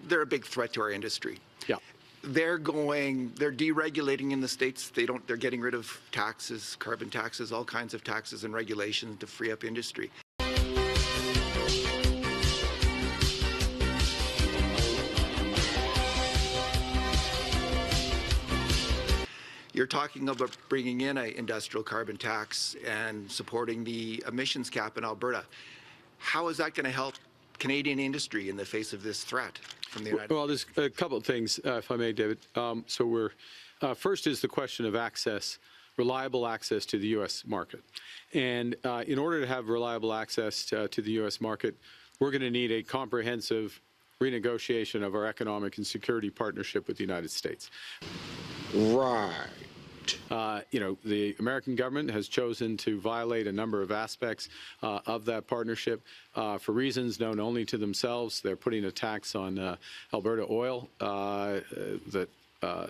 they're a big threat to our industry. Yeah. They're deregulating in the States. They're getting rid of taxes, carbon taxes, all kinds of taxes and regulations to free up industry. You're talking about bringing in an industrial carbon tax and supporting the emissions cap in Alberta. How is that going to help Canadian industry in the face of this threat from the United States? Well, there's a couple of things, if I may, David. First is the question of access, reliable access to the U.S. market. And in order to have reliable access to the U.S. market, we're going to need a comprehensive renegotiation of our economic and security partnership with the United States. Right. The American government has chosen to violate a number of aspects of that partnership for reasons known only to themselves. They're putting a tax on Alberta oil that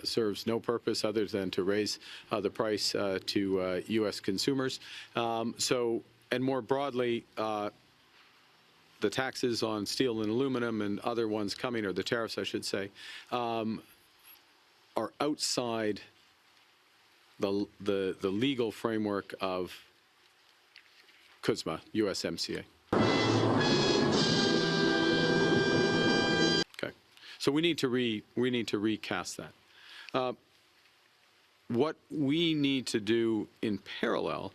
serves no purpose other than to raise the price to U.S. consumers. And more broadly, the taxes on steel and aluminum and other ones coming, or the tariffs, I should say, are outside the legal framework of CUSMA, USMCA. Okay, so we need to recast that. What we need to do in parallel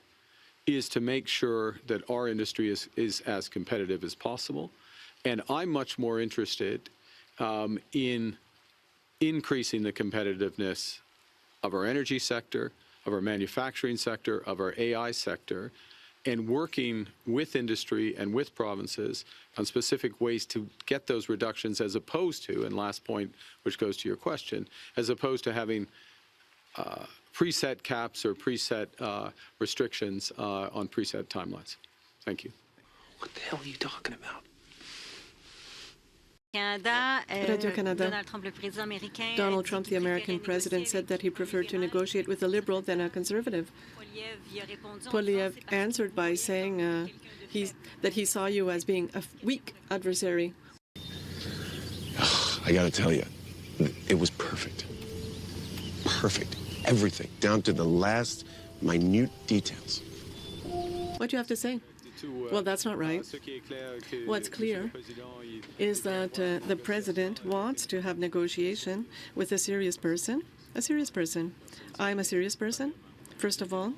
is to make sure that our industry is as competitive as possible, and I'm much more interested in increasing the competitiveness of our energy sector, of our manufacturing sector, of our AI sector, and working with industry and with provinces on specific ways to get those reductions, as opposed to, and last point, which goes to your question, as opposed to having preset caps or preset restrictions on preset timelines. Thank you. What the hell are you talking about? Radio-Canada. Donald Trump, the American president, said that he preferred to negotiate with a liberal than a conservative. Poilievre answered by saying that he saw you as being a weak adversary. I got to tell you, it was perfect. Perfect. Everything, down to the last minute details. What do you have to say? Well, that's not right. What's clear is that the president wants to have negotiation with a serious person. A serious person. I'm a serious person, first of all.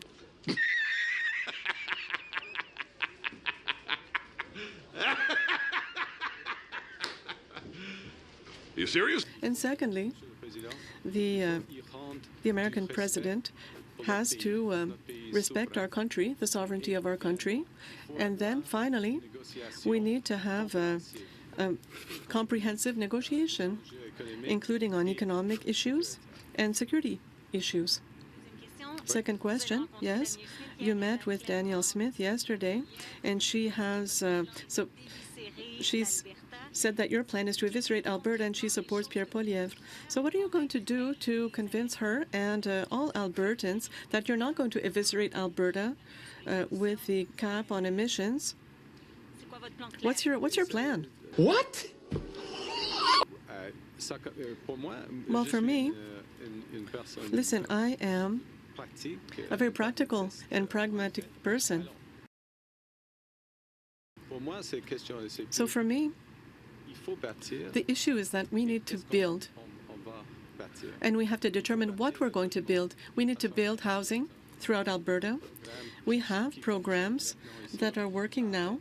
You serious? And secondly, the American president has to respect our country, the sovereignty of our country. And then finally, we need to have a comprehensive negotiation, including on economic issues and security issues. Second question, yes, you met with Danielle Smith yesterday, and she has, she's said that your plan is to eviscerate Alberta, and she supports Pierre Poilievre. So what are you going to do to convince her and all Albertans that you're not going to eviscerate Alberta with the cap on emissions? What's your plan? What? Well, for me, listen, I am a very practical and pragmatic person. So for me, the issue is that we need to build, and we have to determine what we're going to build. We need to build housing throughout Alberta. We have programs that are working now